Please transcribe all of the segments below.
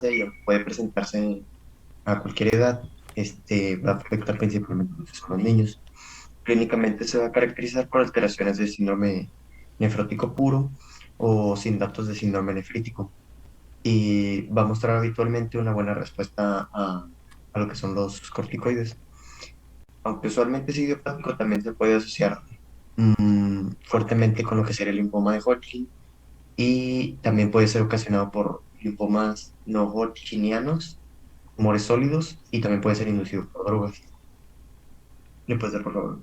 serio, puede presentarse a cualquier edad. Va a afectar principalmente a los niños. Clínicamente se va a caracterizar por alteraciones del síndrome nefrótico puro o sin datos de síndrome nefrítico y va a mostrar habitualmente una buena respuesta a lo que son los corticoides. Aunque usualmente es idiopático, también se puede asociar fuertemente con lo que sería el linfoma de Hodgkin y también puede ser ocasionado por linfomas no hodgkinianos, tumores sólidos y también puede ser inducido por drogas. ¿Le puedes dar, por favor?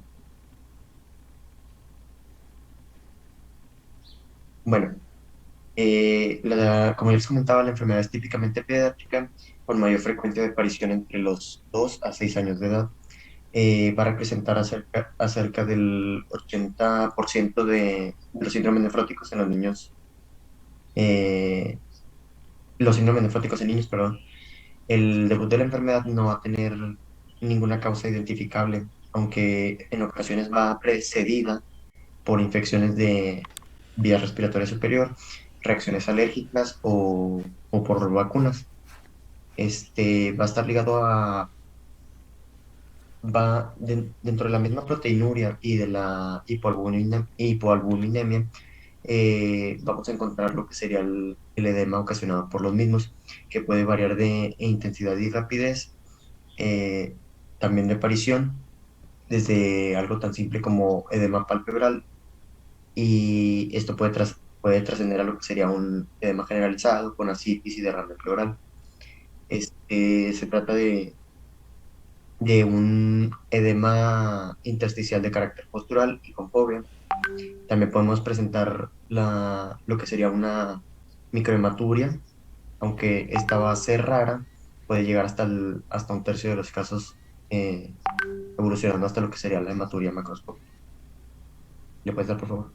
Bueno, como ya les comentaba, la enfermedad es típicamente pediátrica, con mayor frecuencia de aparición entre los 2 a 6 años de edad. Va a representar acerca del 80% de los síndromes nefróticos en los niños, eh, los síndromes nefróticos en niños, perdón. El debut de la enfermedad no va a tener ninguna causa identificable, aunque en ocasiones va precedida por infecciones de vía respiratoria superior, reacciones alérgicas o por vacunas. Va a estar ligado dentro de la misma proteinuria y de la hipoalbuminemia, vamos a encontrar lo que sería el edema ocasionado por los mismos, que puede variar de intensidad y rapidez, eh, también de aparición, desde algo tan simple como edema palpebral, y esto puede trascender a lo que sería un edema generalizado con ascitis y derrame pleural. Se trata de un edema intersticial de carácter postural y con fobia. También podemos presentar lo que sería una microhematuria, aunque esta va a ser rara, puede llegar hasta un tercio de los casos, eh, evolucionando hasta lo que sería la hematuria macroscópica. ¿Le puedes dar, por favor?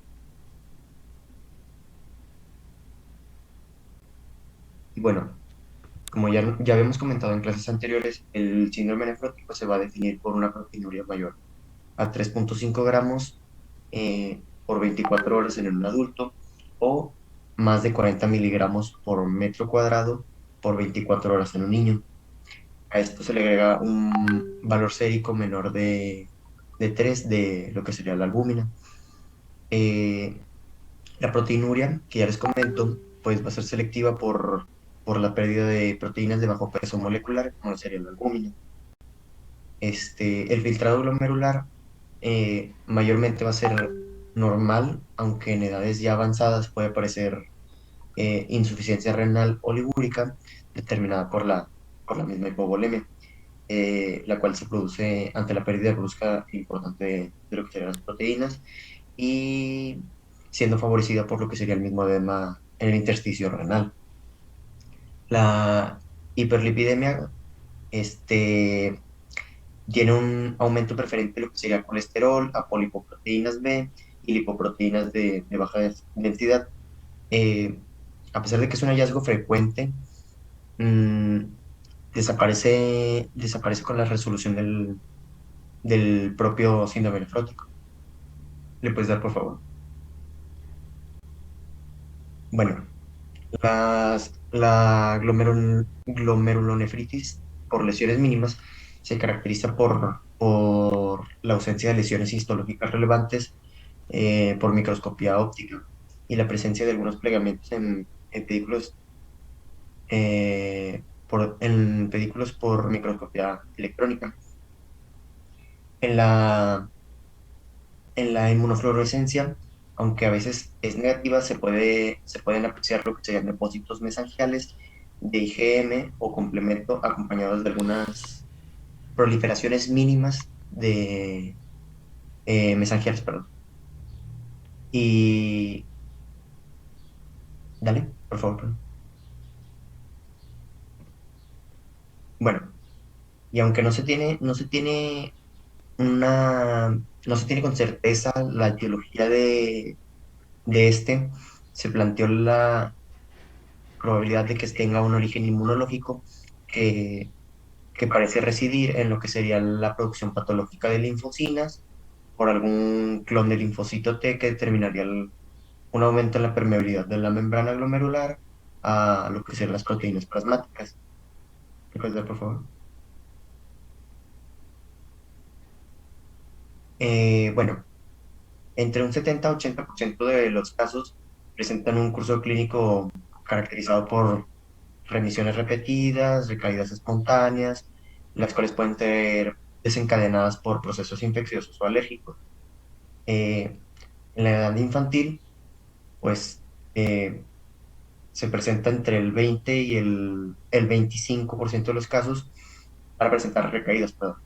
Y bueno, como ya habíamos comentado en clases anteriores, el síndrome nefrótico se va a definir por una proteinuria mayor a 3,5 gramos por 24 horas en un adulto o más de 40 miligramos por metro cuadrado por 24 horas en un niño. A esto se le agrega un valor sérico menor de 3 de lo que sería la albúmina. Eh, la proteinuria, que ya les comento, pues va a ser selectiva por la pérdida de proteínas de bajo peso molecular, como sería la albúmina. El filtrado glomerular mayormente va a ser normal, aunque en edades ya avanzadas puede aparecer insuficiencia renal oligúrica determinada por la misma hipovolemia, la cual se produce ante la pérdida brusca e importante de lo que serían las proteínas y siendo favorecida por lo que sería el mismo edema en el intersticio renal. La hiperlipidemia, este, tiene un aumento preferente de lo que sería colesterol, apolipoproteínas B y lipoproteínas de baja densidad. Eh, a pesar de que es un hallazgo frecuente, mm, desaparece con la resolución del propio síndrome nefrótico. ¿Le puedes dar, por favor? Bueno, la glomerulonefritis por lesiones mínimas se caracteriza por la ausencia de lesiones histológicas relevantes por microscopía óptica y la presencia de algunos plegamientos en pedículos por microscopía electrónica. En la inmunofluorescencia, aunque a veces es negativa, se pueden apreciar lo que serían depósitos mesangiales de IgM o complemento acompañados de algunas proliferaciones mínimas de mesangiales, perdón. Y dale, por favor. Perdón. Bueno, y aunque no se tiene con certeza la etiología de se planteó la probabilidad de que tenga un origen inmunológico que, que parece residir en lo que sería la producción patológica de linfocinas por algún clon de linfocito T que determinaría un aumento en la permeabilidad de la membrana glomerular a lo que serían las proteínas plasmáticas. ¿Me puedes dar, por favor? Bueno, entre un 70 a 80% de los casos presentan un curso clínico caracterizado por remisiones repetidas, recaídas espontáneas, las cuales pueden ser desencadenadas por procesos infecciosos o alérgicos. Eh, en la edad infantil, pues eh, se presenta entre el 20 y el 25% de los casos para presentar recaídas, perdón.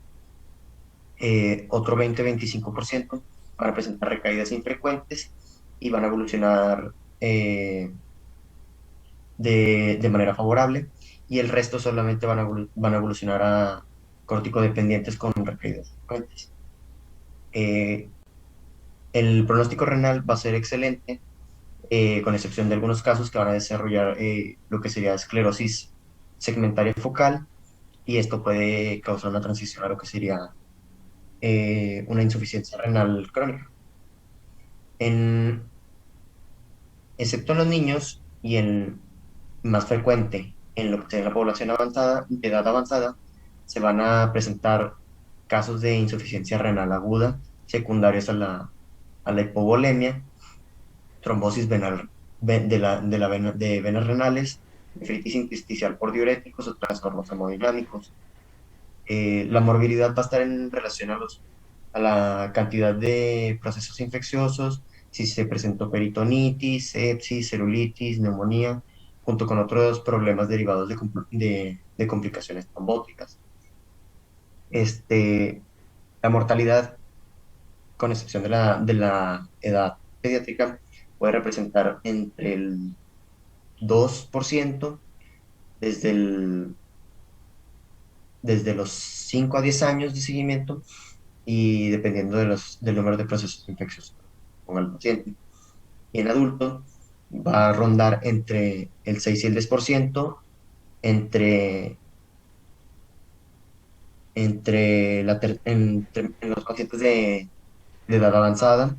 Otro 20-25% van a presentar recaídas infrecuentes y van a evolucionar de manera favorable, y el resto solamente van a evolucionar a corticodependientes con recaídas frecuentes. Eh, el pronóstico renal va a ser excelente, con excepción de algunos casos que van a desarrollar lo que sería esclerosis segmentaria focal, y esto puede causar una transición a lo que sería una insuficiencia renal crónica. En, excepto en los niños y en más frecuente en lo que sería la población avanzada, de edad avanzada, se van a presentar casos de insuficiencia renal aguda secundarios a la hipovolemia, trombosis venal, de venas renales, nefritis intersticial por diuréticos o trastornos hemodinámicos. La morbilidad va a estar en relación a la cantidad de procesos infecciosos, si se presentó peritonitis, sepsis, celulitis, neumonía, junto con otros problemas derivados de complicaciones trombóticas. Este, la mortalidad, con excepción de la edad pediátrica, puede representar entre el 2% desde, desde los 5 a 10 años de seguimiento, y dependiendo del número de procesos infecciosos con el paciente. Y en adulto va a rondar entre el 6 y el 10% entre, en los pacientes de edad avanzada,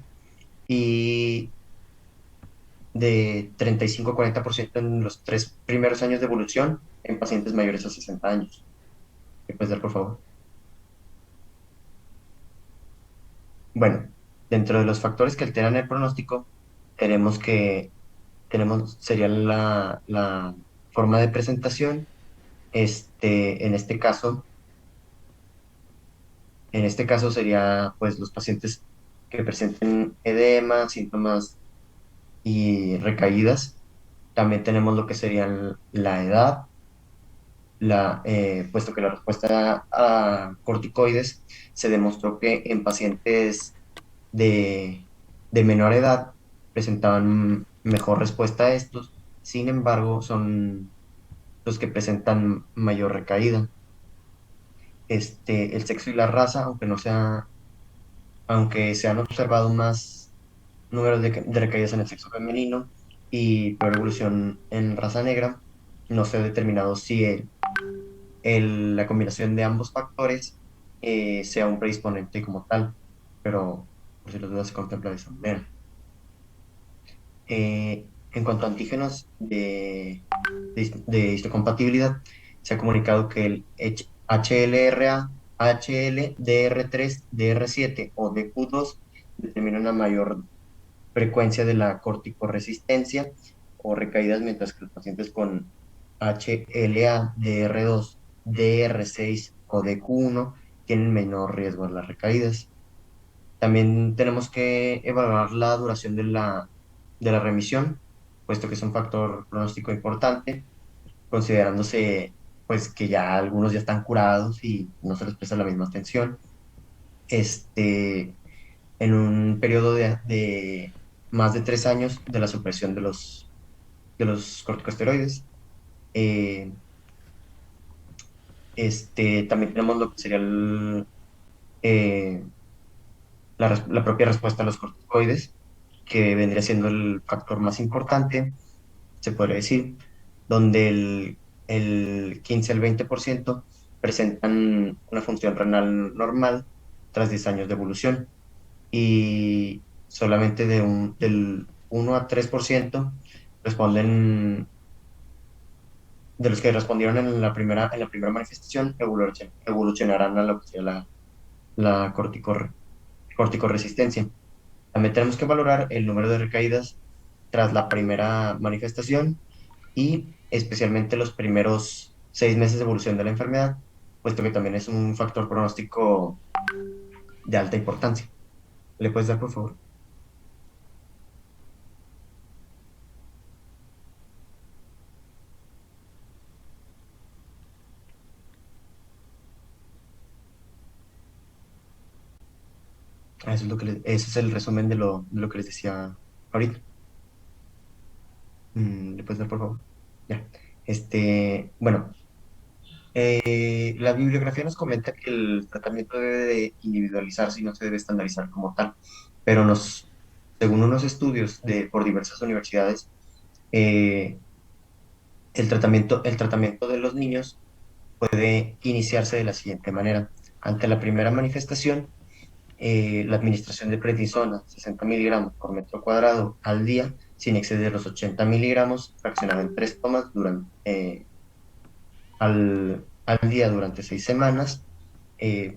y de 35 a 40% en los 3 primeros años de evolución en pacientes mayores a 60 años. ¿Me puedes dar, por favor? Bueno, dentro de los factores que alteran el pronóstico, tenemos que sería la forma de presentación. En este caso, sería pues los pacientes que presenten edema, síntomas y recaídas. También tenemos lo que sería la edad, puesto que la respuesta a corticoides se demostró que en pacientes de, de menor edad presentaban mejor respuesta a estos. Sin embargo, son los que presentan mayor recaída. El sexo y la raza, aunque se han observado más números de recaídas en el sexo femenino y peor evolución en raza negra, no se ha determinado si la combinación de ambos factores sea un predisponente como tal, pero por si las dudas se contempla de esa manera. En cuanto a antígenos de histocompatibilidad, se ha comunicado que el HLRA, HLDR3, DR7 o DQ2 determinan una mayor frecuencia de la corticoresistencia o recaídas, mientras que los pacientes con HLA, DR2, DR6 o DQ1 tienen menor riesgo de las recaídas. También tenemos que evaluar la duración de la remisión, puesto que es un factor pronóstico importante, considerándose pues que ya algunos ya están curados y no se les presta la misma atención. Este, en un periodo de más de 3 años de la supresión de los corticosteroides. Eh, también tenemos lo que sería eh, la propia respuesta a los corticoides, que vendría siendo el factor más importante, se podría decir, donde el 15 al 20% presentan una función renal normal tras 10 años de evolución, y solamente del 1 a 3% responden de los que respondieron en la primera manifestación evolucionarán a lo que sería la corticoresistencia. También tenemos que valorar el número de recaídas tras la primera manifestación y especialmente los primeros 6 meses de evolución de la enfermedad, puesto que también es un factor pronóstico de alta importancia. ¿Le puedes dar, por favor? Eso es ese es el resumen de lo que les decía ahorita. ¿Le puedes dar, por favor? Ya. Bueno, la bibliografía nos comenta que el tratamiento debe de individualizarse y no se debe estandarizar como tal, pero según unos estudios por diversas universidades, eh, el tratamiento de los niños puede iniciarse de la siguiente manera. Ante la primera manifestación, la administración de prednisona, 60 miligramos por metro cuadrado al día, sin exceder los 80 miligramos, fraccionado en 3 tomas al día durante 6 semanas,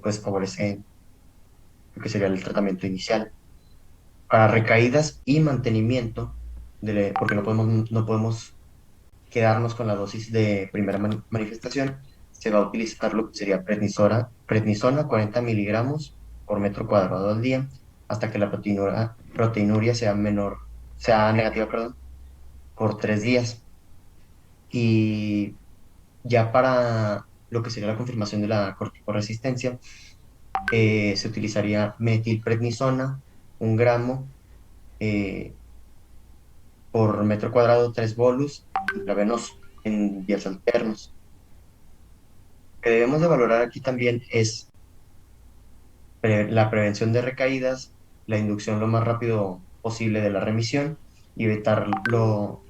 pues favorece lo que sería el tratamiento inicial. Para recaídas y mantenimiento, porque no podemos quedarnos con la dosis de primera manifestación, se va a utilizar lo que sería prednisona 40 miligramos por metro cuadrado al día, hasta que la proteinuria sea negativa, perdón, por 3 días. Y ya para lo que sería la confirmación de la corticoresistencia, se utilizaría metilprednisona, 1 gramo eh, por metro cuadrado, 3 bolus intravenoso en días alternos. Que debemos de valorar aquí también es la prevención de recaídas, la inducción lo más rápido posible de la remisión y evitar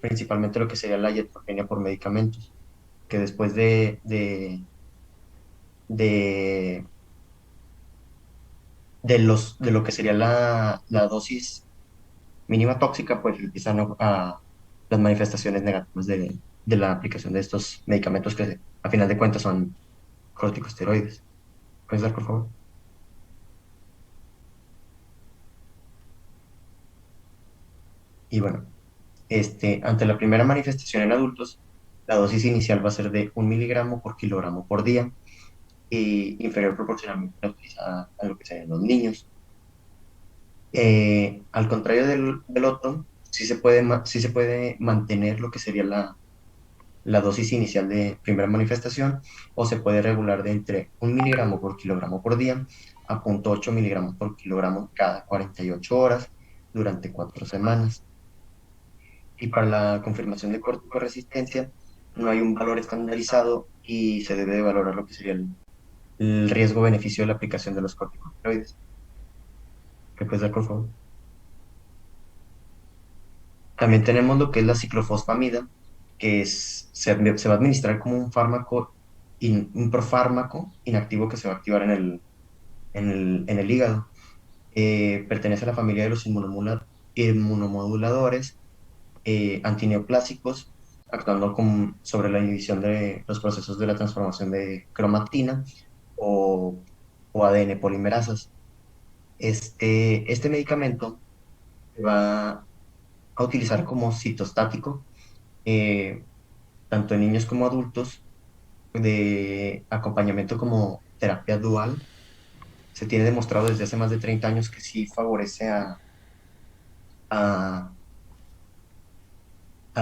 principalmente lo que sería la iatrogenia por medicamentos, que después de, de lo que sería la dosis mínima tóxica, pues empiezan las manifestaciones negativas de la aplicación de estos medicamentos que a final de cuentas son corticosteroides. ¿Puedes dar, por favor? Y bueno, ante la primera manifestación en adultos, la dosis inicial va a ser de 1 miligramo por kilogramo por día y inferior proporcionalmente a la utilizada a lo que serían los niños. Al contrario del otro, sí se puede mantener lo que sería la dosis inicial de primera manifestación o se puede regular de entre 1 miligramo por kilogramo por día a 0,8 miligramos por kilogramo cada 48 horas durante 4 semanas. Y para la confirmación de corticoresistencia no hay un valor estandarizado y se debe de valorar lo que sería el riesgo-beneficio de la aplicación de los corticosteroides. ¿Me puedes dar, por favor? También tenemos lo que es la ciclofosfamida, que se va a administrar como un fármaco, un profármaco inactivo que se va a activar en el hígado. Pertenece a la familia de los inmunomoduladores antineoplásicos, actuando sobre la inhibición de los procesos de la transformación de cromatina o, o ADN polimerasas. Este medicamento se va a utilizar como citostático, eh, tanto en niños como adultos, de acompañamiento como terapia dual. Se tiene demostrado desde hace más de 30 años que sí favorece a, a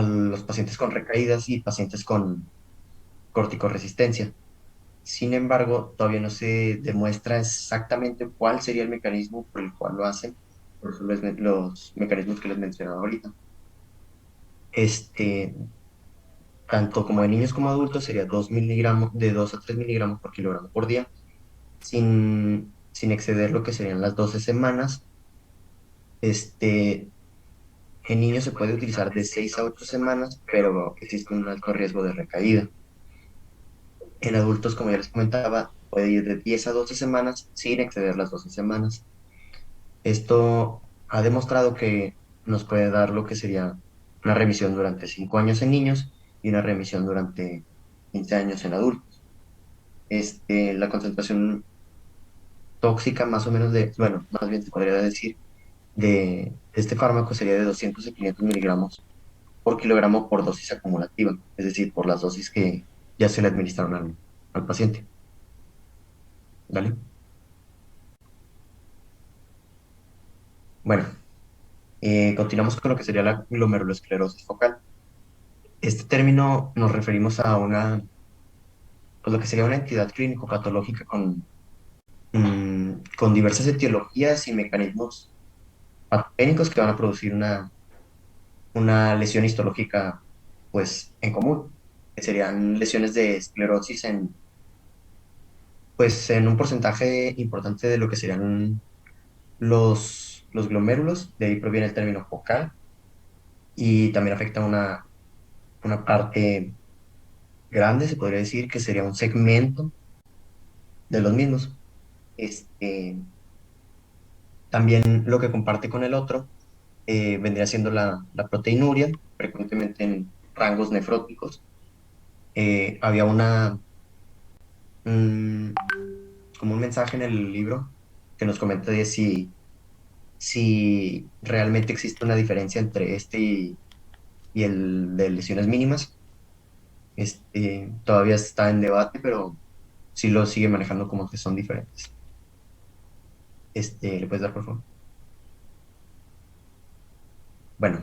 los pacientes con recaídas y pacientes con corticoresistencia. Sin embargo, todavía no se demuestra exactamente cuál sería el mecanismo por el cual lo hacen, por eso los mecanismos que les mencionaba ahorita. Este, Tanto como de niños como adultos sería 2 miligramos, de 2 a 3 miligramos por kilogramo por día, sin exceder lo que serían las 12 semanas. Este, en niños se puede utilizar de 6 a 8 semanas, pero existe un alto riesgo de recaída. En adultos, como ya les comentaba, puede ir de 10 a 12 semanas sin exceder las 12 semanas. Esto ha demostrado que nos puede dar lo que sería una remisión durante 5 años en niños y una remisión durante 15 años en adultos. La concentración tóxica más o menos bueno, más bien se podría decir, de este fármaco sería de 200 a 500 miligramos por kilogramo por dosis acumulativa, es decir, por las dosis que ya se le administraron al paciente. ¿Vale? Bueno, continuamos con lo que sería la glomerulosclerosis focal. Este término nos referimos a pues lo que sería una entidad clínico-patológica con diversas etiologías y mecanismos patogénicos que van a producir una lesión histológica, pues, en común, que serían lesiones de esclerosis pues, en un porcentaje importante de lo que serían los glomérulos, de ahí proviene el término focal, y también afecta una parte grande, se podría decir, que sería un segmento de los mismos. Este, También lo que comparte con el otro vendría siendo la proteinuria, frecuentemente en rangos nefróticos. Había mm, como un mensaje en el libro que nos comenta de si realmente existe una diferencia entre y el de lesiones mínimas. Todavía está en debate, pero sí lo sigue manejando como que son diferentes. ¿Le puedes dar, por favor? Bueno,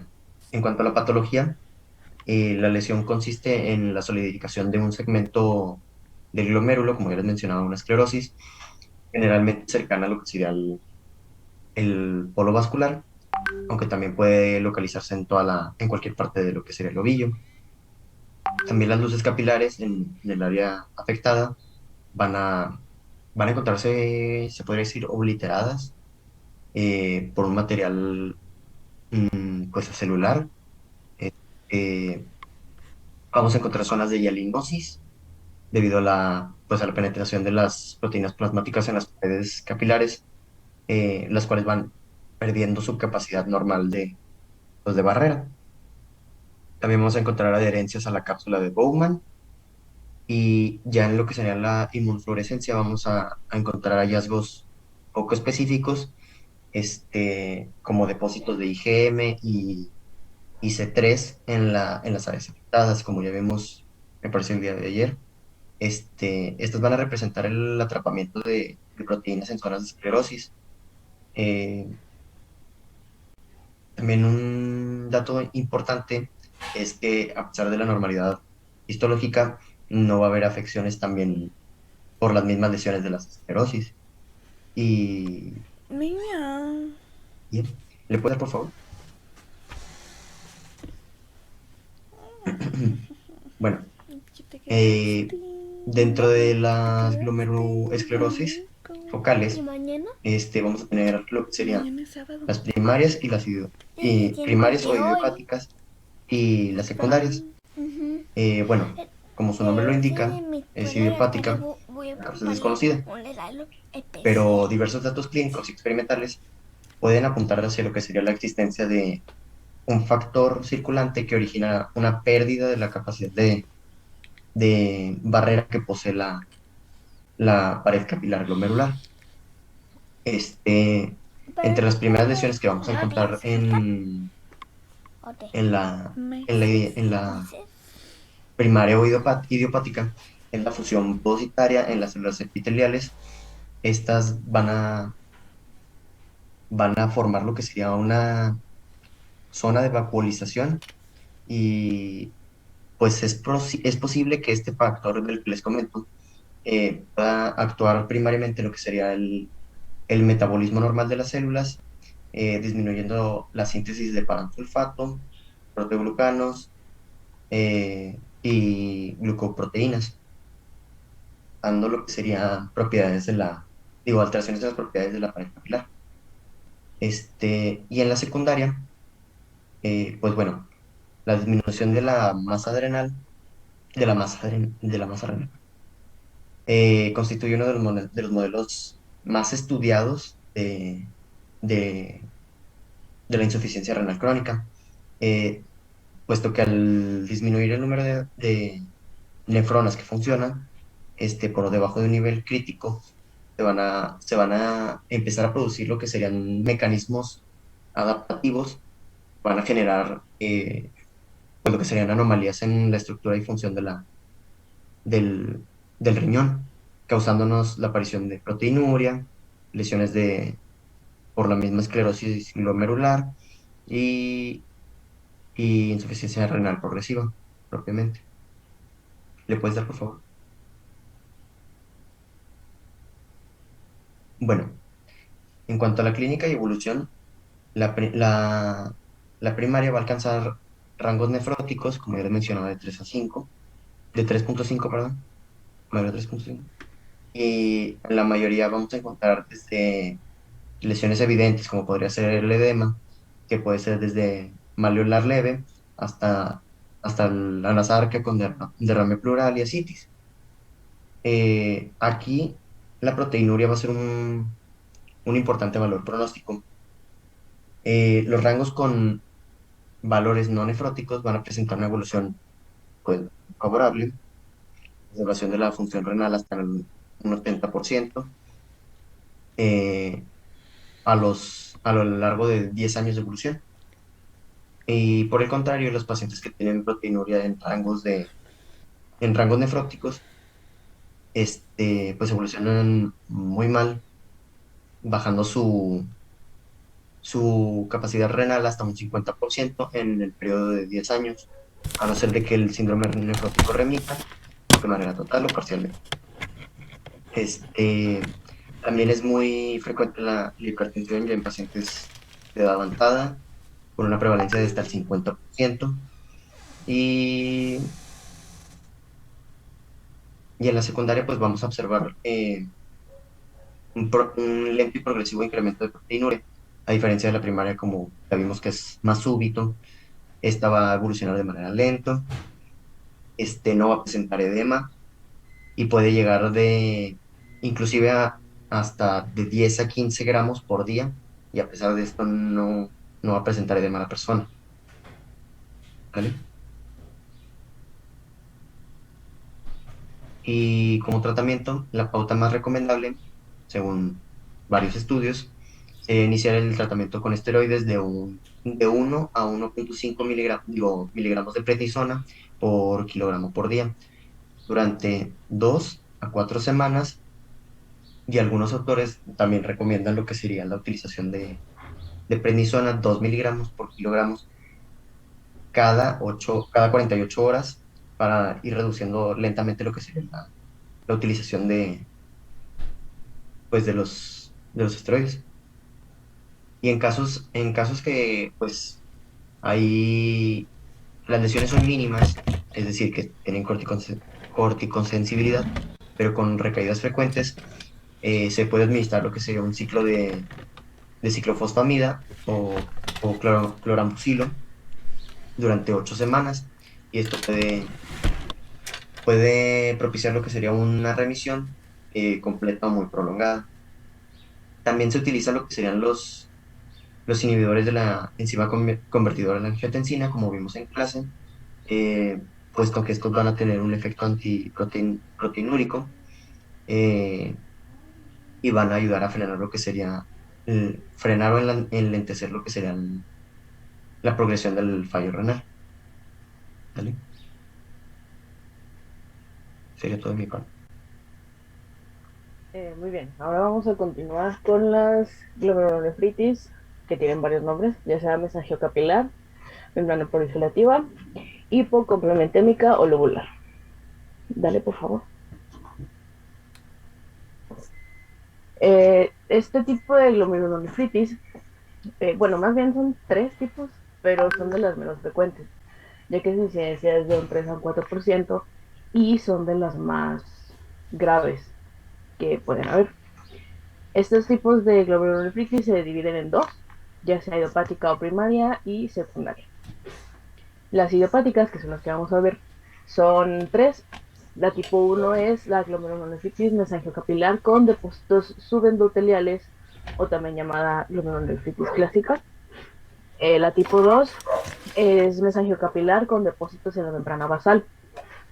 en cuanto a la patología, la lesión consiste en la solidificación de un segmento del glomérulo, como ya les mencionaba, una esclerosis, generalmente cercana a lo que sería el polo vascular, aunque también puede localizarse en cualquier parte de lo que sería el ovillo. También las luces capilares en el área afectada van a, van a encontrarse, se podría decir, obliteradas por un material pues celular. Eh, eh, Vamos a encontrar zonas de hialinosis debido pues a la penetración de las proteínas plasmáticas en las paredes capilares, las cuales van perdiendo su capacidad normal pues, de barrera. También vamos a encontrar adherencias a la cápsula de Bowman y ya en lo que sería la inmunofluorescencia vamos a encontrar hallazgos poco específicos, como depósitos de IgM y C3 en las áreas afectadas, como ya vimos, me parece el día de ayer. Estas van a representar el atrapamiento de proteínas en zonas de esclerosis. Eh, También un dato importante es que a pesar de la normalidad histológica, no va a haber afecciones también por las mismas lesiones de las esclerosis. Y Niña. bien, ¿le puedo dar, por favor? Bueno, ¿Qué te eh, quedaste? dentro de ¿Te las quedaste, glomeruloesclerosis amigo? ¿Y focales, mañana? vamos a tener lo que serían Mañana es sábado. las primarias y primarias o De hoy. idiopáticas y las secundarias. Ujú. Bueno, como su nombre lo El día indica, de mi es escuela de idiopática, tarea voy a la causa es prepararle desconocida, un regalo pero especial. diversos datos clínicos y experimentales pueden apuntar hacia lo que sería la existencia de un factor circulante que origina una pérdida de la capacidad de barrera que posee la pared capilar glomerular. Este, Pero Entre las no primeras me lesiones que vamos a no encontrar odias, ¿verdad? ¿O te en la dices? primaria o idiopática es la fusión positaria en las células epiteliales. Estas van a formar lo que sería una zona de vacuolización y pues es posible que este factor del que les comento pueda actuar primariamente en lo que sería el metabolismo normal de las células, disminuyendo la síntesis de paransulfato, proteoglucanos y glucoproteínas, dando lo que serían propiedades alteraciones de las propiedades de la pared capilar. Y en la secundaria, pues bueno, la disminución de la masa adrenal, de la masa renal, constituye uno de los modelos más estudiados de, de la insuficiencia renal crónica, eh, puesto que al disminuir el número nefronas que funcionan por debajo de un nivel crítico, se van a empezar a producir lo que serían mecanismos adaptativos, van a generar pues lo que serían anomalías en la estructura y función del, del riñón, causándonos la aparición de proteinuria, lesiones por la misma esclerosis glomerular y, y insuficiencia renal progresiva, propiamente. ¿Le puedes dar, por favor? Bueno, en cuanto a la clínica y evolución, la, pri- la, la primaria va a alcanzar rangos nefróticos, como ya le mencionaba, de 3 a 5, de 3,5 perdón, mayor de 3,5. Y en la mayoría vamos a encontrar desde lesiones evidentes, como podría ser el edema, que puede ser desde malleolar leve hasta la nasarquia con derrame pleural y ascitis. Aquí la proteinuria va a ser un importante valor pronóstico. Los rangos con valores no nefróticos van a presentar una evolución pues, favorable, observación de la función renal hasta un 80%, eh, a lo largo de 10 años de evolución. Y por el contrario, los pacientes que tienen proteinuria en rangos nefróticos, pues evolucionan muy mal, bajando su capacidad renal hasta un 50% en el periodo de 10 años, a no ser de que el síndrome nefrótico remita de manera total o parcialmente. Este, También es muy frecuente la hipertensión ya en pacientes de edad avanzada, con una prevalencia de hasta el 50%. Y, y en la secundaria, pues vamos a observar un lento y progresivo incremento de proteinuria, a diferencia de la primaria, como ya vimos que es más súbito. Esta va a evolucionar de manera lenta, no va a presentar edema y puede llegar inclusive hasta de 10 a 15 gramos por día, y a pesar de esto no va a presentar edema a la persona, ¿vale? Y como tratamiento, la pauta más recomendable, según varios estudios, sería iniciar el tratamiento con esteroides de 1 a 1,5 miligramos de prednisona por kilogramo por día durante 2 a 4 semanas, y algunos autores también recomiendan lo que sería la utilización de prednisona 2 miligramos por kilogramos cada 48 horas para ir reduciendo lentamente lo que sería la utilización pues, de los esteroides. Y en casos que pues hay, las lesiones son mínimas, es decir, que tienen corticosensibilidad, pero con recaídas frecuentes, se puede administrar lo que sería un ciclo de ciclofosfamida o clorambucilo durante 8 semanas, y esto puede propiciar lo que sería una remisión completa o muy prolongada. También se utilizan lo que serían los inhibidores de la enzima convertidora de la angiotensina, como vimos en clase, puesto que estos van a tener un efecto antiproteinúrico, eh, y van a ayudar a frenar lo que sería, frenar o enlentecer lo que sería la progresión del fallo renal. ¿Vale? Sería todo de mi parte. Muy bien, ahora vamos a continuar con las glomerulonefritis, que tienen varios nombres, ya sea mesangiocapilar, membrana proliferativa, hipocomplementémica o lobular. Dale, por favor. Este tipo de glomerulonefritis, bueno, más bien son tres tipos, pero son de las menos frecuentes, ya que su incidencia es de un 3 a un 4% y son de las más graves que pueden haber. Estos tipos de glomerulonefritis se dividen en dos, ya sea idiopática o primaria y secundaria. Las idiopáticas, que son las que vamos a ver, son tres. La tipo 1 es la glomerulonefritis mesangiocapilar con depósitos subendoteliales o también llamada glomerulonefritis clásica. La tipo 2 es mesangiocapilar con depósitos en la membrana basal.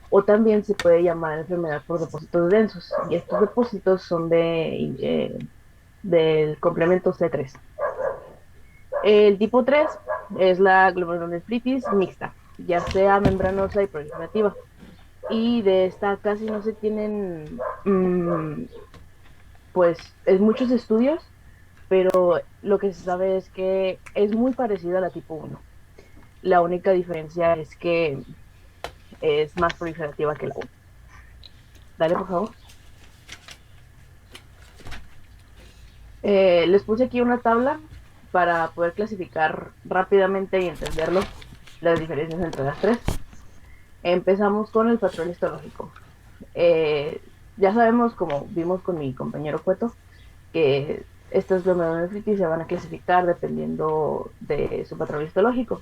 o también se puede llamar enfermedad por depósitos densos, y estos depósitos son del complemento C3. El tipo 3 es la glomerulonefritis mixta, ya sea membranosa y proliferativa. Y de esta casi no se tienen, pues, es muchos estudios, pero lo que se sabe es que es muy parecida a la tipo 1. La única diferencia es que es más proliferativa que la 1. Dale, por favor. Les puse aquí una tabla para poder clasificar rápidamente y entenderlo las diferencias entre las tres. Empezamos con el patrón histológico. Eh, ya sabemos, como vimos con mi compañero Cueto, que estas glomerulonefritis se van a clasificar dependiendo de su patrón histológico.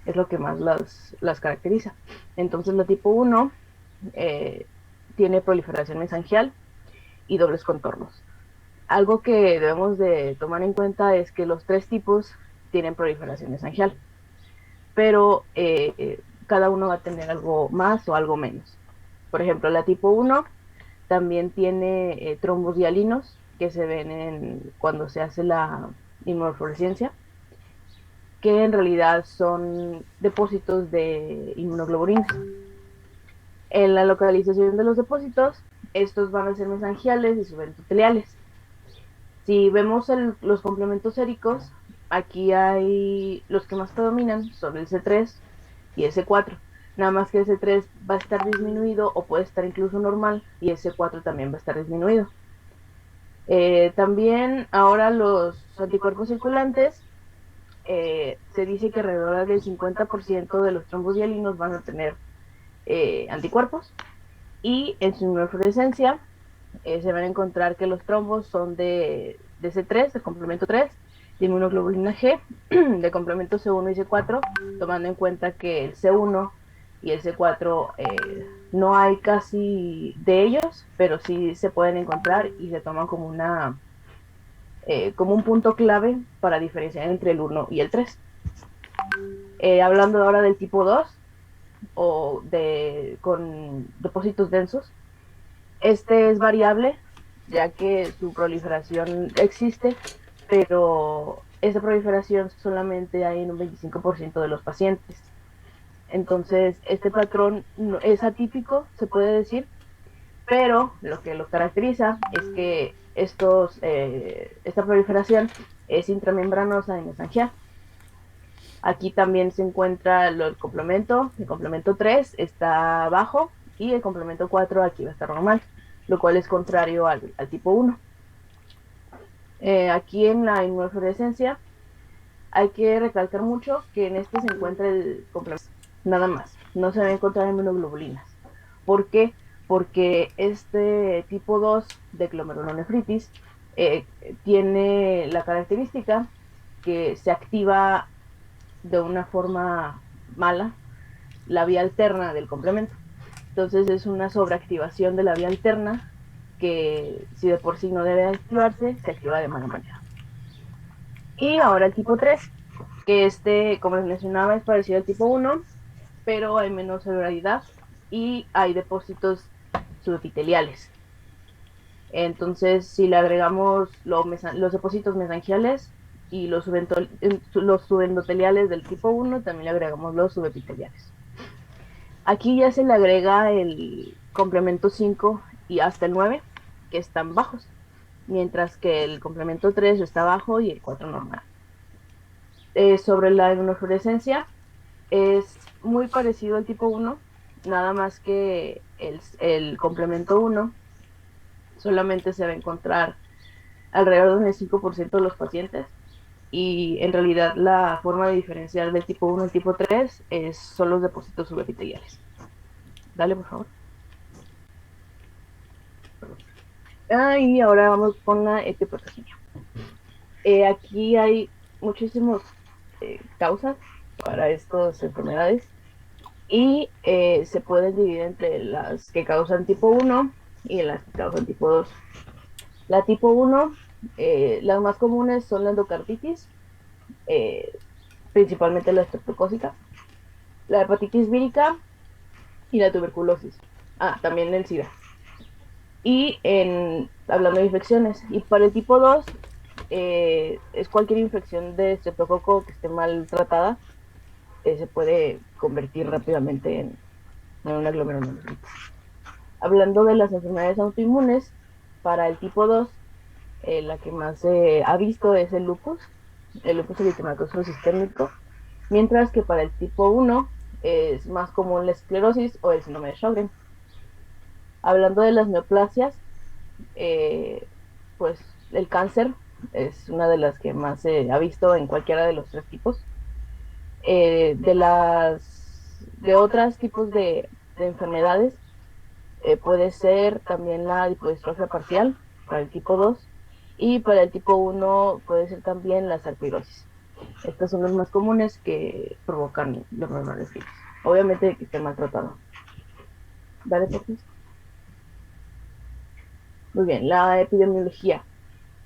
Es lo que más las caracteriza. Entonces, la tipo 1 tiene proliferación mesangial y dobles contornos. Algo que debemos de tomar en cuenta es que los tres tipos tienen proliferación mesangial, pero cada uno va a tener algo más o algo menos. Por ejemplo, la tipo 1 también tiene trombos hialinos que se ven cuando se hace la inmunofluorescencia, que en realidad son depósitos de inmunoglobulinas. En la localización de los depósitos, estos van a ser mesangiales y subendoteliales. Si vemos los complementos séricos, aquí hay los que más predominan, son el C3 y el C4. Nada más que el C3 va a estar disminuido o puede estar incluso normal y el C4 también va a estar disminuido. También ahora los anticuerpos circulantes, se dice que alrededor del 50% de los trombos hialinos van a tener anticuerpos, y en su inmunofluorescencia se van a encontrar que los trombos son de C3, de complemento 3, de inmunoglobulina G, de complemento C1 y C4, tomando en cuenta que el C1 y el C4 no hay casi de ellos, pero sí se pueden encontrar y se toman como un punto clave para diferenciar entre el 1 y el 3. Hablando ahora del tipo 2, o con depósitos densos, este es variable, ya que su proliferación existe, pero esa proliferación solamente hay en un 25% de los pacientes. Entonces, este patrón es atípico, se puede decir, pero lo que lo caracteriza es que esta proliferación es intramembranosa y mesangial. Aquí también se encuentra el complemento 3 está bajo y el complemento 4 aquí va a estar normal, lo cual es contrario al tipo 1. Aquí en la inmunofluorescencia hay que recalcar mucho que en este se encuentra el complemento, nada más, no se va a encontrar inmunoglobulinas. ¿Por qué? Porque este tipo 2 de glomerulonefritis tiene la característica que se activa de una forma mala la vía alterna del complemento. Entonces es una sobreactivación de la vía alterna que, si de por sí no debe activarse, se activa de mala manera. Y ahora el tipo 3, que como les mencionaba, es parecido al tipo 1, pero hay menos celularidad y hay depósitos subepiteliales. Entonces, si le agregamos los depósitos mesangiales y los subendoteliales del tipo 1, también le agregamos los subepiteliales. Aquí ya se le agrega el complemento 5 y hasta el 9, que están bajos, mientras que el complemento 3 está bajo y el 4 normal. Sobre la inmunofluorescencia, es muy parecido al tipo 1, nada más que el complemento 1 solamente se va a encontrar alrededor del 5% de los pacientes, y en realidad la forma de diferenciar del tipo 1 al tipo 3 son los depósitos subepiteliales. Dale, por favor. Y ahora vamos con la etiopatogenia. Aquí hay muchísimas causas para estas enfermedades, y se pueden dividir entre las que causan tipo 1 y las que causan tipo 2. La tipo 1, las más comunes son la endocarditis, eh, principalmente la estreptocócica, la hepatitis vírica y la tuberculosis. También el SIDA. Y hablando de infecciones, y para el tipo 2 es cualquier infección de estreptococo que esté mal tratada, se puede convertir rápidamente en una glomerulonefritis. Hablando de las enfermedades autoinmunes, para el tipo 2, la que más se ha visto es el lupus eritematoso sistémico, mientras que para el tipo 1 es más común la esclerosis o el síndrome de Sjögren. Hablando de las neoplasias, eh, pues el cáncer es una de las que más se ha visto en cualquiera de los tres tipos. De otros tipos de enfermedades, puede ser también la lipodistrofia parcial para el tipo 2 y para el tipo 1 puede ser también la sarcoidosis. Estas son las más comunes que provocan los neuronefritis. Obviamente que esté mal tratado. ¿Vale, Pepis? Muy bien, la epidemiología.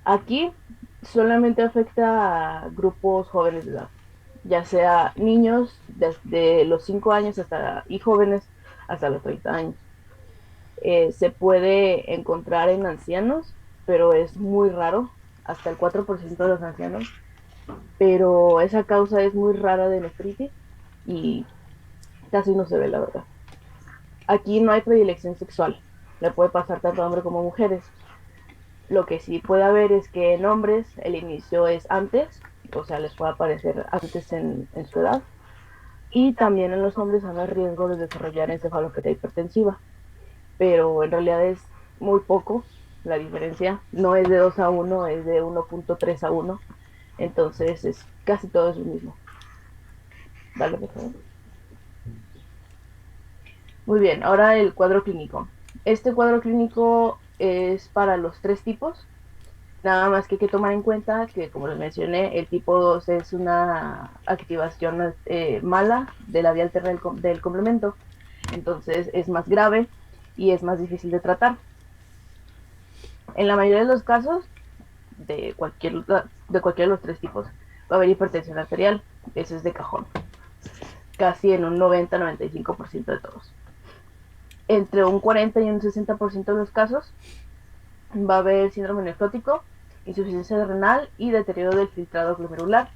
Aquí solamente afecta a grupos jóvenes de edad, ya sea niños desde los 5 años y jóvenes hasta los 30 años. Se puede encontrar en ancianos, pero es muy raro, hasta el 4% de los ancianos, pero esa causa es muy rara de nefritis y casi no se ve, la verdad. Aquí no hay predilección sexual, le puede pasar tanto a hombres como a mujeres. Lo que sí puede haber es que en hombres el inicio es antes, o sea, les puede aparecer antes en su edad, y también en los hombres hay más riesgo de desarrollar encefalopatía hipertensiva, pero en realidad es muy poco la diferencia, no es de 2-1, es de 1.3-1, entonces es casi todo es lo mismo. Vale, por favor. Muy bien, ahora el cuadro clínico. Este cuadro clínico es para los tres tipos. Nada más que hay que tomar en cuenta que, como les mencioné, el tipo 2 es una activación mala de la vía alterna del complemento. Entonces es más grave y es más difícil de tratar. En la mayoría de los casos, de cualquiera de los tres tipos, va a haber hipertensión arterial. Eso es de cajón. Casi en un 90-95% de todos. Entre un 40 y un 60% de los casos va a haber síndrome nefrótico, insuficiencia renal y deterioro del filtrado glomerular.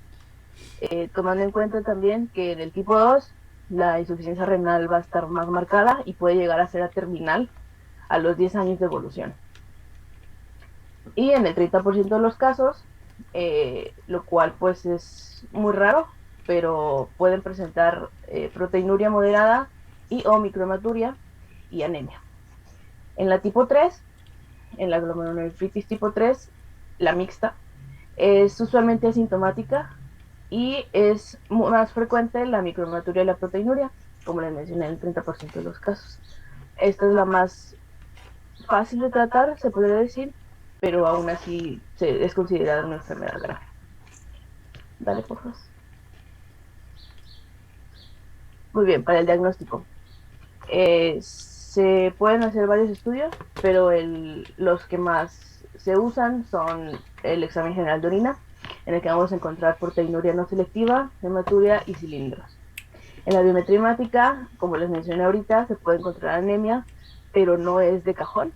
Tomando en cuenta también que en el tipo 2 la insuficiencia renal va a estar más marcada y puede llegar a ser terminal a los 10 años de evolución. Y en el 30% de los casos, lo cual pues es muy raro, pero pueden presentar proteinuria moderada y o microhematuria y anemia. En la tipo 3, en la glomerulonefritis tipo 3, la mixta, es usualmente asintomática y es más frecuente la microhematuria y la proteinuria, como les mencioné, en el 30% de los casos. Esta es la más fácil de tratar, se podría decir, pero aún así es considerada una enfermedad grave. Dale, por favor. Muy bien, para el diagnóstico. Se pueden hacer varios estudios, pero los que más se usan son el examen general de orina, en el que vamos a encontrar proteinuria no selectiva, hematuria y cilindros. En la biometría hemática, como les mencioné ahorita, se puede encontrar anemia, pero no es de cajón.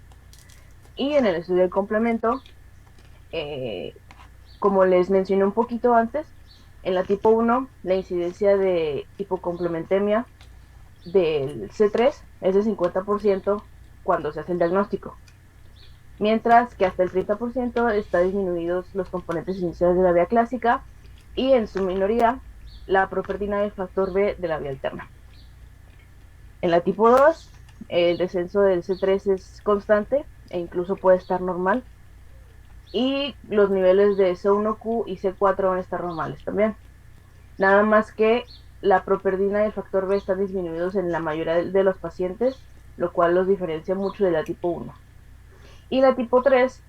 Y en el estudio del complemento, eh, como les mencioné un poquito antes, en la tipo 1, la incidencia de hipocomplementemia del C3 es de 50% cuando se hace el diagnóstico, mientras que hasta el 30% está disminuidos los componentes iniciales de la vía clásica y en su minoría la profertina del factor B de la vía alterna. En la tipo 2, el descenso del C3 es constante e incluso puede estar normal, y los niveles de C1Q y C4 van a estar normales también. Nada más que la properdina y el factor B están disminuidos en la mayoría de los pacientes, lo cual los diferencia mucho de la tipo 1. Y la tipo 3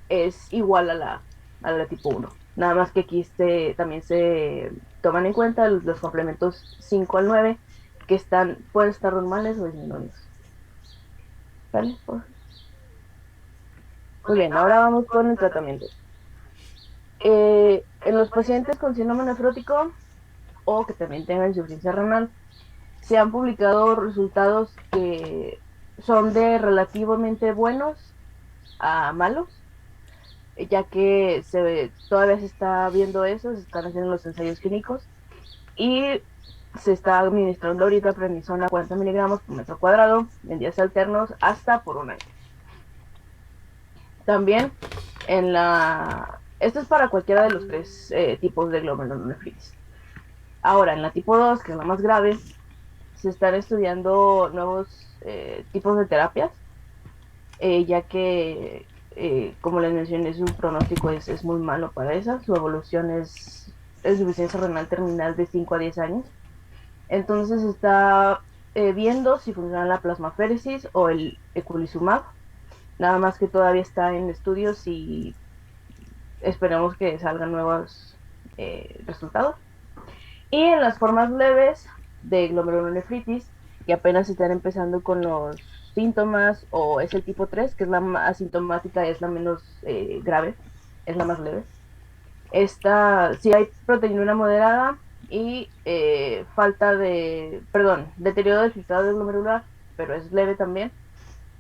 es igual a la tipo 1. Nada más que aquí también se toman en cuenta los complementos 5 al 9 que pueden estar normales o disminuidos. ¿Vale? Muy bien, ahora vamos con el tratamiento. En los pacientes con síndrome nefrótico o que también tengan insuficiencia renal, se han publicado resultados que son de relativamente buenos a malos, ya que todavía se está viendo eso, se están haciendo los ensayos clínicos y se está administrando ahorita prednisona 40 miligramos por metro cuadrado en días alternos hasta por un año. También esto es para cualquiera de los tres tipos de glomerulonefritis. Ahora, en la tipo 2, que es la más grave, se están estudiando nuevos tipos de terapias, ya que, como les mencioné, su pronóstico es muy malo para esa. Su evolución es insuficiencia renal terminal de 5 a 10 años. Entonces se está viendo si funciona la plasmaféresis o el eculizumab. Nada más que todavía está en estudios y esperemos que salgan nuevos resultados. Y en las formas leves de glomerulonefritis, que apenas están empezando con los síntomas, o es el tipo 3, que es la más asintomática, es la menos grave, es la más leve. Esta, si hay proteinuria moderada y deterioro del filtrado glomerular, pero es leve también,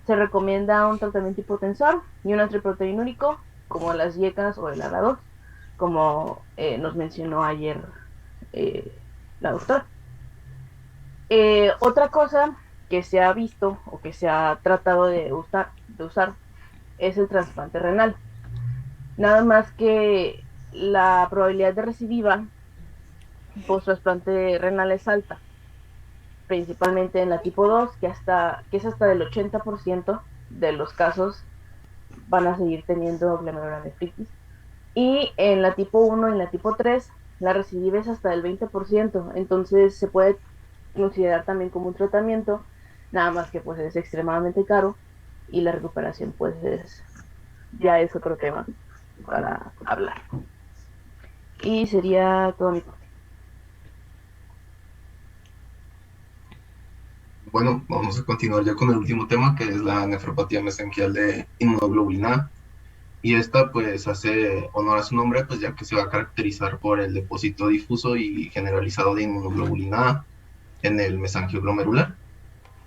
se recomienda un tratamiento hipotensor y un antiproteinúrico, como las IECAS o el ARA2, como nos mencionó ayer la doctora. Otra cosa que se ha visto o que se ha tratado de usar es el trasplante renal. Nada más que la probabilidad de recidiva post trasplante renal es alta, principalmente en la tipo 2, que es hasta del 80% de los casos van a seguir teniendo glomerulonefritis. Y en la tipo 1 y en la tipo 3, la recidiva es hasta del 20%, entonces se puede considerar también como un tratamiento, nada más que pues es extremadamente caro y la recuperación pues ya es otro tema para hablar. Y sería todo mi parte. Bueno, vamos a continuar ya con el último tema, que es la nefropatía mesenquial de inmunoglobulina A. Y esta pues hace honor a su nombre, pues ya que se va a caracterizar por el depósito difuso y generalizado de inmunoglobulina A en el mesanquio glomerular.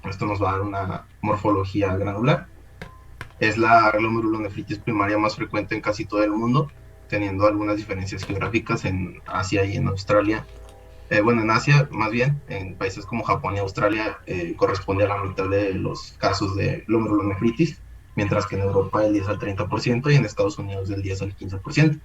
Esto nos va a dar una morfología granular. Es la glomerulonefritis primaria más frecuente en casi todo el mundo, teniendo algunas diferencias geográficas en Asia y en Australia. Bueno, en Asia, más bien, en países como Japón y Australia, corresponde a la mitad de los casos de glomerulonefritis, mientras que en Europa del 10 al 30% y en Estados Unidos del 10 al 15%.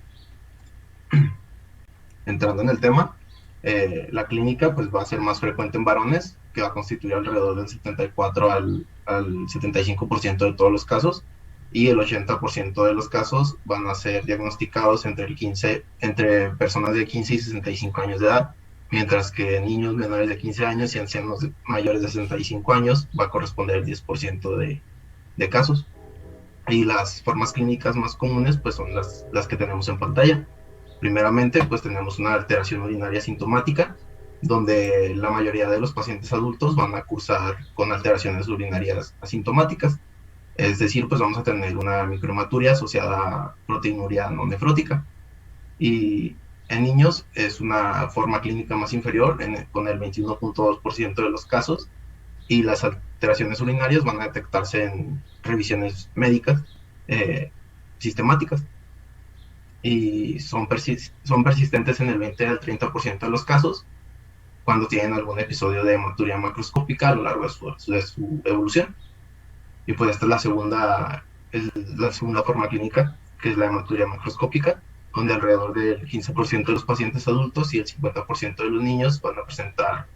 Entrando en el tema, la clínica pues, va a ser más frecuente en varones, que va a constituir alrededor del 74 al 75% de todos los casos, y el 80% de los casos van a ser diagnosticados entre personas de 15 y 65 años de edad, mientras que niños menores de 15 años y ancianos mayores de 65 años va a corresponder el 10% de casos. Y las formas clínicas más comunes pues son las que tenemos en pantalla. Primeramente, pues tenemos una alteración urinaria sintomática, donde la mayoría de los pacientes adultos van a cursar con alteraciones urinarias asintomáticas. Es decir, pues vamos a tener una microhematuria asociada a proteinuria no nefrótica. Y en niños es una forma clínica más inferior, con el 21.2% de los casos, y las alteraciones urinarias van a detectarse en revisiones médicas sistemáticas. Y son persistentes en el 20 al 30% de los casos, cuando tienen algún episodio de hematuria macroscópica a lo largo de su evolución. Y pues esta es la segunda forma clínica, que es la hematuria macroscópica, donde alrededor del 15% de los pacientes adultos y el 50% de los niños van a presentar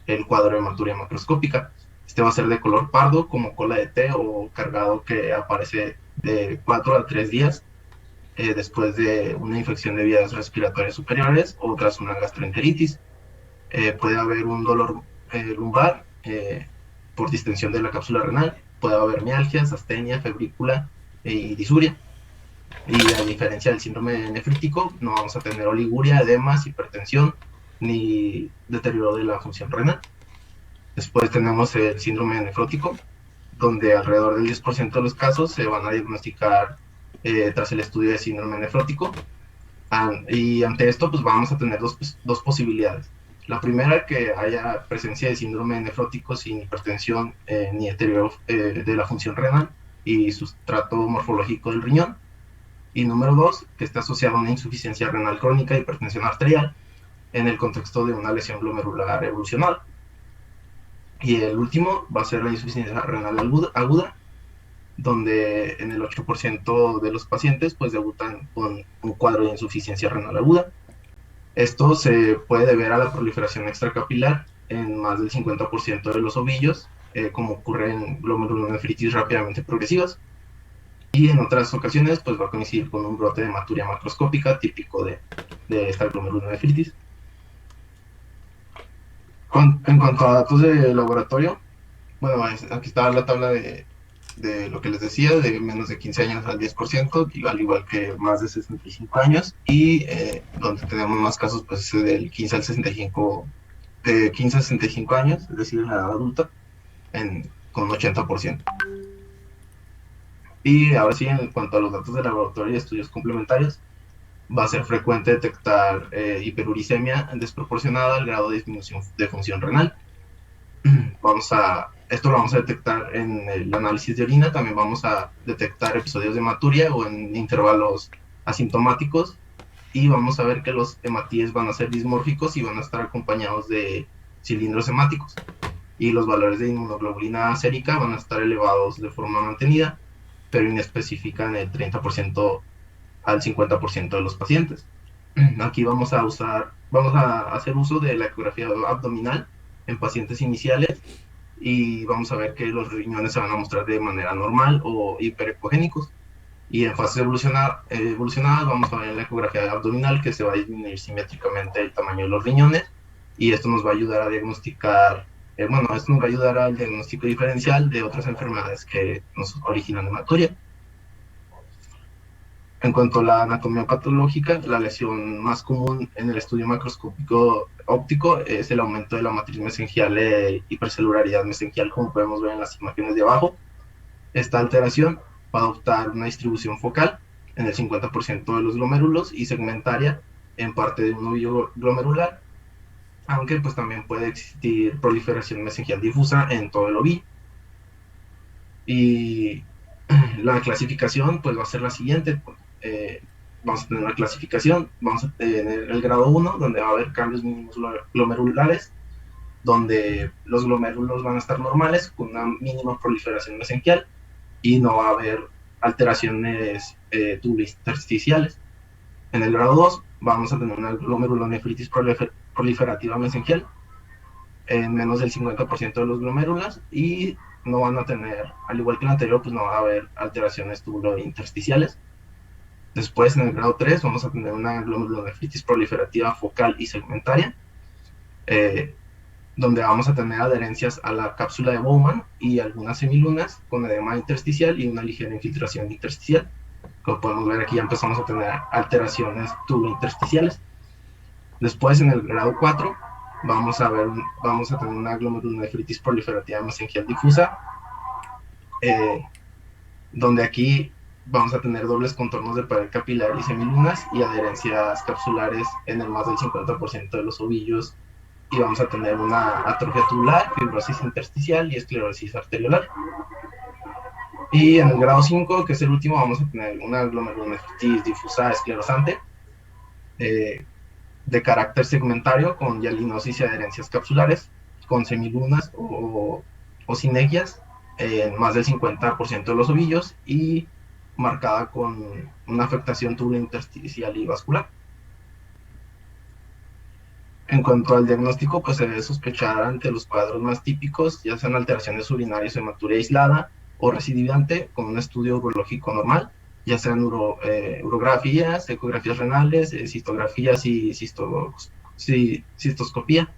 el cuadro de hematuria macroscópica. Este va a ser de color pardo, como cola de té o cargado, que aparece de 4 a 3 días después de una infección de vías respiratorias superiores o tras una gastroenteritis. Puede haber un dolor lumbar por distensión de la cápsula renal, puede haber mialgias, astenia, febrícula y disuria. Y a diferencia del síndrome nefrítico, no vamos a tener oliguria, edemas, hipertensión ni deterioro de la función renal. Después tenemos el síndrome nefrótico, donde alrededor del 10% de los casos se van a diagnosticar tras el estudio de síndrome nefrótico. Y ante esto, pues vamos a tener dos posibilidades. La primera, que haya presencia de síndrome nefrótico sin hipertensión ni deterioro de la función renal y sustrato morfológico del riñón. Y número 2, que esté asociado a una insuficiencia renal crónica, hipertensión arterial, en el contexto de una lesión glomerular evolucional. Y el último va a ser la insuficiencia renal aguda, donde en el 8% de los pacientes pues debutan con un cuadro de insuficiencia renal aguda. Esto se puede deber a la proliferación extracapilar en más del 50% de los ovillos, como ocurre en glomerulonefritis rápidamente progresivas. Y en otras ocasiones pues va a coincidir con un brote de hematuria macroscópica típico de esta glomerulonefritis. En cuanto a datos de laboratorio, bueno, aquí está la tabla de lo que les decía, de menos de 15 años al 10%, al igual que más de 65 años, y donde tenemos más casos, pues es del 15 al 65, de 15 a 65 años, es decir, en la edad adulta, con 80%. Y ahora sí, en cuanto a los datos de laboratorio y estudios complementarios, va a ser frecuente detectar hiperuricemia desproporcionada al grado de disminución de función renal. Esto lo vamos a detectar en el análisis de orina. También vamos a detectar episodios de hematuria o en intervalos asintomáticos, y vamos a ver que los hematíes van a ser dismórficos y van a estar acompañados de cilindros hemáticos, y los valores de inmunoglobulina sérica van a estar elevados de forma mantenida, pero inespecífica en el 30% al 50% de los pacientes. Aquí vamos a hacer uso de la ecografía abdominal en pacientes iniciales, y vamos a ver que los riñones se van a mostrar de manera normal o hiperecogénicos. Y en fases evolucionadas vamos a ver en la ecografía abdominal que se va a disminuir simétricamente el tamaño de los riñones, y esto nos va a ayudar a diagnosticar, esto nos va a ayudar al diagnóstico diferencial de otras enfermedades que nos originan hematuria. En cuanto a la anatomía patológica, la lesión más común en el estudio macroscópico óptico es el aumento de la matriz mesenquial e hipercelularidad mesenquial, como podemos ver en las imágenes de abajo. Esta alteración va a adoptar una distribución focal en el 50% de los glomérulos y segmentaria en parte de un ovillo glomerular, aunque pues también puede existir proliferación mesenquial difusa en todo el ovillo. Y la clasificación pues va a ser la siguiente. Vamos a tener una clasificación, vamos a tener el grado 1, donde va a haber cambios mínimos glomerulares, donde los glomérulos van a estar normales con una mínima proliferación mesenquial y no va a haber alteraciones tubulointersticiales. En el grado 2 vamos a tener una glomerulonefritis proliferativa mesenquial en menos del 50% de los glomérulos, y no van a tener, al igual que el anterior, pues no va a haber alteraciones tubulointersticiales. Después, en el grado 3, vamos a tener una glomerulonefritis proliferativa focal y segmentaria, donde vamos a tener adherencias a la cápsula de Bowman y algunas semilunas con edema intersticial y una ligera infiltración intersticial. Como podemos ver aquí, ya empezamos a tener alteraciones tubulointersticiales. Después, en el grado 4, vamos a tener una glomerulonefritis proliferativa mesenquial difusa, donde aquí vamos a tener dobles contornos de pared capilar y semilunas y adherencias capsulares en el más del 50% de los ovillos, y vamos a tener una atrofia tubular, fibrosis intersticial y esclerosis arteriolar. Y en el grado 5, que es el último, vamos a tener una glomerulonefritis difusa esclerosante de carácter segmentario, con hialinosis y adherencias capsulares, con semilunas o sinegias en más del 50% de los ovillos, y marcada con una afectación tubulointersticial y vascular. En cuanto al diagnóstico, pues se debe sospechar ante los cuadros más típicos, ya sean alteraciones urinarias o hematuria aislada o recidivante, con un estudio urológico normal, ya sean urografías, ecografías renales, cistografías y cistoscopía.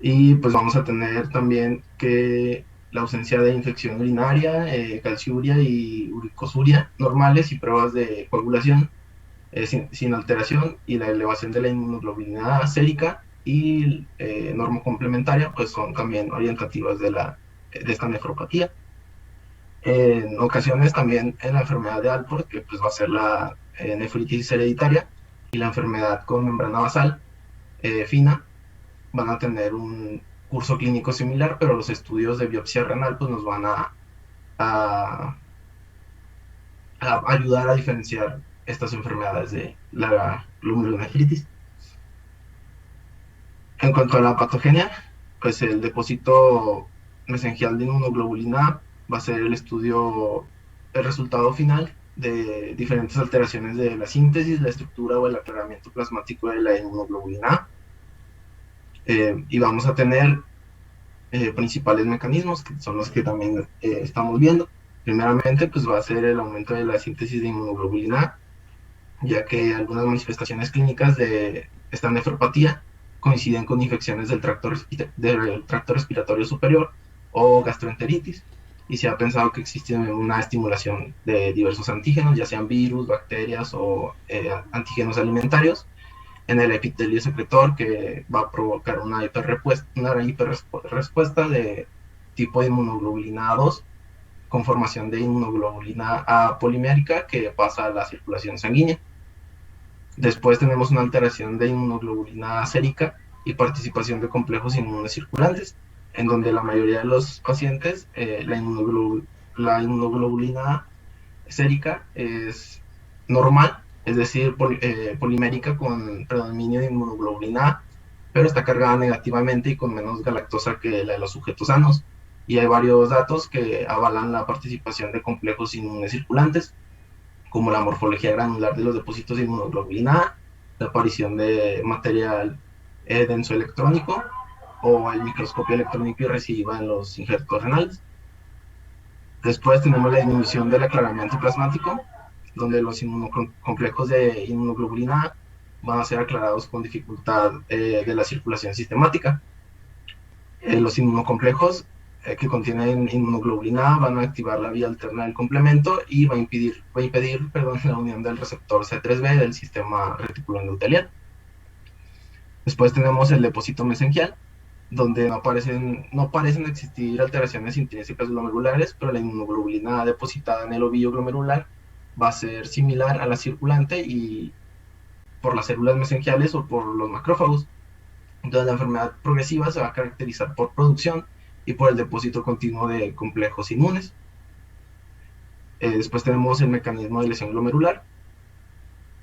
Y pues vamos a tener también que la ausencia de infección urinaria, calciuria y uricosuria normales y pruebas de coagulación sin alteración, y la elevación de la inmunoglobulina sérica y normocomplementaria pues son también orientativas de esta nefropatía. En ocasiones también en la enfermedad de Alport, que pues va a ser la nefritis hereditaria, y la enfermedad con membrana basal, fina, van a tener un curso clínico similar, pero los estudios de biopsia renal pues nos van a, a ayudar a diferenciar estas enfermedades de la glomerulonefritis. En cuanto a la patogenia, pues el depósito mesengial de inmunoglobulina A va a ser el resultado final de diferentes alteraciones de la síntesis, la estructura o el aclaramiento plasmático de la inmunoglobulina A. Y vamos a tener principales mecanismos, que son los que también estamos viendo. Primeramente, pues va a ser el aumento de la síntesis de inmunoglobulina A, ya que algunas manifestaciones clínicas de esta nefropatía coinciden con infecciones del tracto respiratorio superior o gastroenteritis, y se ha pensado que existe una estimulación de diversos antígenos, ya sean virus, bacterias o antígenos alimentarios, en el epitelio secretor, que va a provocar una hiperrespuesta de tipo de inmunoglobulina A2 con formación de inmunoglobulina A polimérica que pasa a la circulación sanguínea. Después tenemos una alteración de inmunoglobulina sérica y participación de complejos inmunes circulantes, en donde la mayoría de los pacientes la inmunoglobulina sérica es normal, es decir, polimérica con predominio de inmunoglobulina A, pero está cargada negativamente y con menos galactosa que la de los sujetos sanos. Y hay varios datos que avalan la participación de complejos inmunes circulantes, como la morfología granular de los depósitos de inmunoglobulina A, la aparición de material denso electrónico o el microscopio electrónico y recidiva en los injertos renales. Después tenemos la disminución del aclaramiento plasmático, donde los complejos de inmunoglobulina A van a ser aclarados con dificultad de la circulación sistemática. Los inmunocomplejos que contienen inmunoglobulina A van a activar la vía alterna del complemento y va a impedir la unión del receptor C3b del sistema reticuloendotelial. Después tenemos el depósito mesengial, donde no parecen existir alteraciones intrínsecas glomerulares, pero la inmunoglobulina depositada en el ovillo glomerular va a ser similar a la circulante y por las células mesengiales o por los macrófagos. Entonces la enfermedad progresiva se va a caracterizar por producción y por el depósito continuo de complejos inmunes. Después tenemos el mecanismo de lesión glomerular,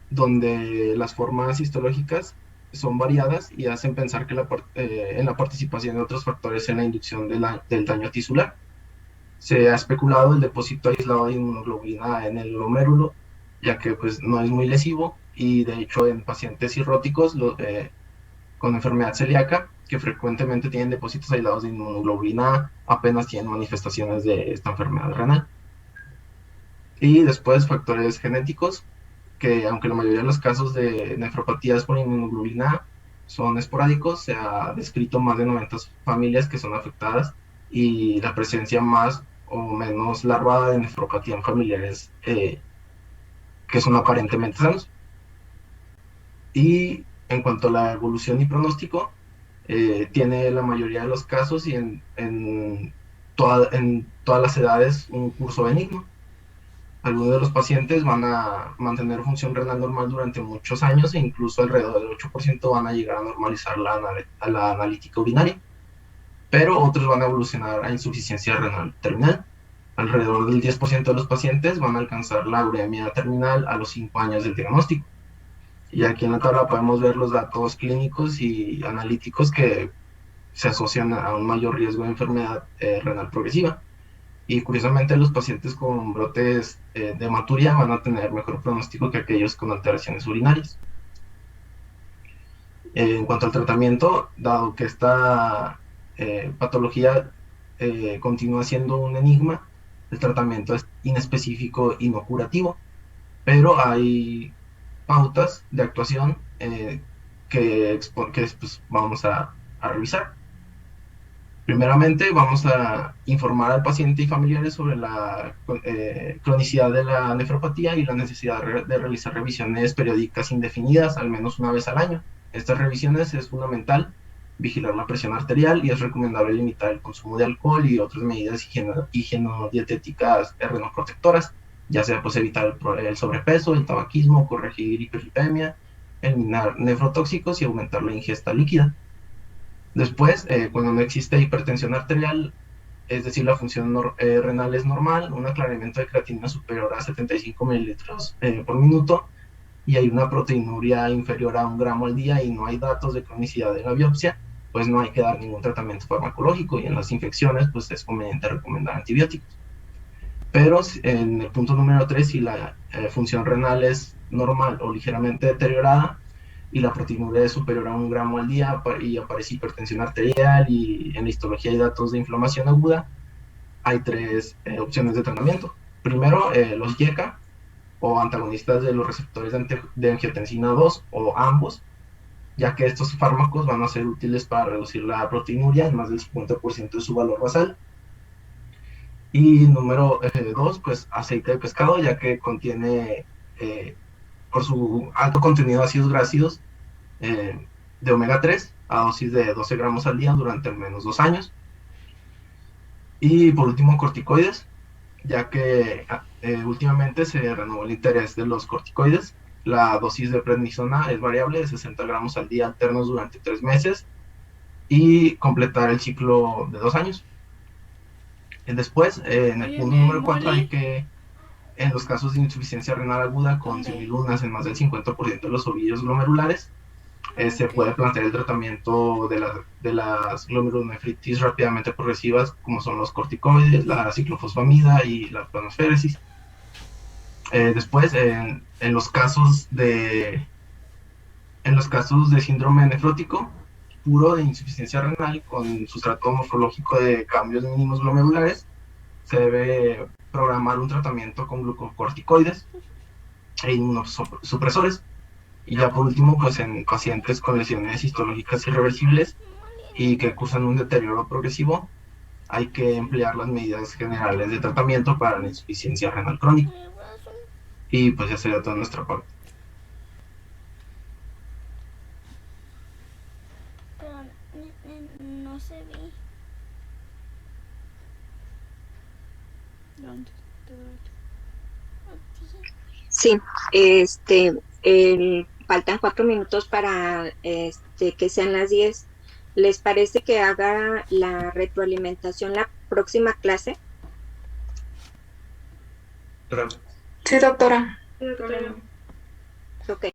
donde las formas histológicas son variadas y hacen pensar que en la participación de otros factores en la inducción del daño tisular. Se ha especulado el depósito aislado de inmunoglobulina en el glomérulo, ya que pues, no es muy lesivo, y de hecho en pacientes cirróticos con enfermedad celíaca, que frecuentemente tienen depósitos aislados de inmunoglobulina, apenas tienen manifestaciones de esta enfermedad renal. Y después factores genéticos, que aunque la mayoría de los casos de nefropatías por inmunoglobulina son esporádicos, se ha descrito más de 90 familias que son afectadas y la presencia más o menos larvada de nefropatía en familiares que son aparentemente sanos. Y en cuanto a la evolución y pronóstico, tiene la mayoría de los casos y en todas las edades un curso benigno. Algunos de los pacientes van a mantener función renal normal durante muchos años e incluso alrededor del 8% van a llegar a normalizar la analítica urinaria, pero otros van a evolucionar a insuficiencia renal terminal. Alrededor del 10% de los pacientes van a alcanzar la uremia terminal a los 5 años del diagnóstico. Y aquí en la tabla podemos ver los datos clínicos y analíticos que se asocian a un mayor riesgo de enfermedad renal progresiva. Y curiosamente los pacientes con brotes de hematuria van a tener mejor pronóstico que aquellos con alteraciones urinarias. En cuanto al tratamiento, dado que esta patología continúa siendo un enigma, el tratamiento es inespecífico y no curativo, pero hay pautas de actuación que después vamos a revisar. Primeramente, vamos a informar al paciente y familiares sobre la cronicidad de la nefropatía y la necesidad de realizar revisiones periódicas indefinidas, al menos una vez al año. Estas revisiones es fundamental vigilar la presión arterial y es recomendable limitar el consumo de alcohol y otras medidas higienodietéticas renoprotectoras, ya sea pues evitar el sobrepeso, el tabaquismo, corregir hiperlipemia eliminar nefrotóxicos y aumentar la ingesta líquida. Después, cuando no existe hipertensión arterial, es decir, la función renal es normal, un aclaramiento de creatinina superior a 75 mililitros por minuto, y hay una proteinuria inferior a 1 gramo al día y no hay datos de cronicidad en la biopsia, pues no hay que dar ningún tratamiento farmacológico, y en las infecciones pues es conveniente recomendar antibióticos. Pero en el punto número 3, si la función renal es normal o ligeramente deteriorada y la proteinuria es superior a 1 gramo al día y aparece hipertensión arterial y en la histología hay datos de inflamación aguda, hay 3 opciones de tratamiento. Primero, los YECA, o antagonistas de los receptores de angiotensina 2, o ambos, ya que estos fármacos van a ser útiles para reducir la proteinuria en más del 50% de su valor basal. Y número 2, pues aceite de pescado, ya que contiene, por su alto contenido de ácidos grasos, de omega 3 a dosis de 12 gramos al día durante al menos 2 años. Y por último, corticoides, ya que últimamente se renovó el interés de los corticoides. La dosis de prednisona es variable, de 60 gramos al día alternos durante 3 meses y completar el ciclo de 2 años. Y después, en el Oye, punto número 4, Molly. hay que, en los casos de insuficiencia renal aguda con semilunas en más del 50% de los ovillos glomerulares, se puede plantear el tratamiento de las glomerulonefritis rápidamente progresivas, como son los corticoides, la ciclofosfamida y la planosféresis. Después, en los casos de síndrome nefrótico puro de insuficiencia renal con sustrato morfológico de cambios mínimos glomerulares, se debe programar un tratamiento con glucocorticoides e inmunosupresores. Y ya por último, pues en pacientes con lesiones histológicas irreversibles y que cursan un deterioro progresivo, hay que emplear las medidas generales de tratamiento para la insuficiencia renal crónica. Y pues ya sería toda nuestra parte. Pero no se ve. ¿Dónde te duele? Sí, faltan 4 minutos para que sean las 10. ¿Les parece que haga la retroalimentación la próxima clase? Pero Sí, doctora. Ok.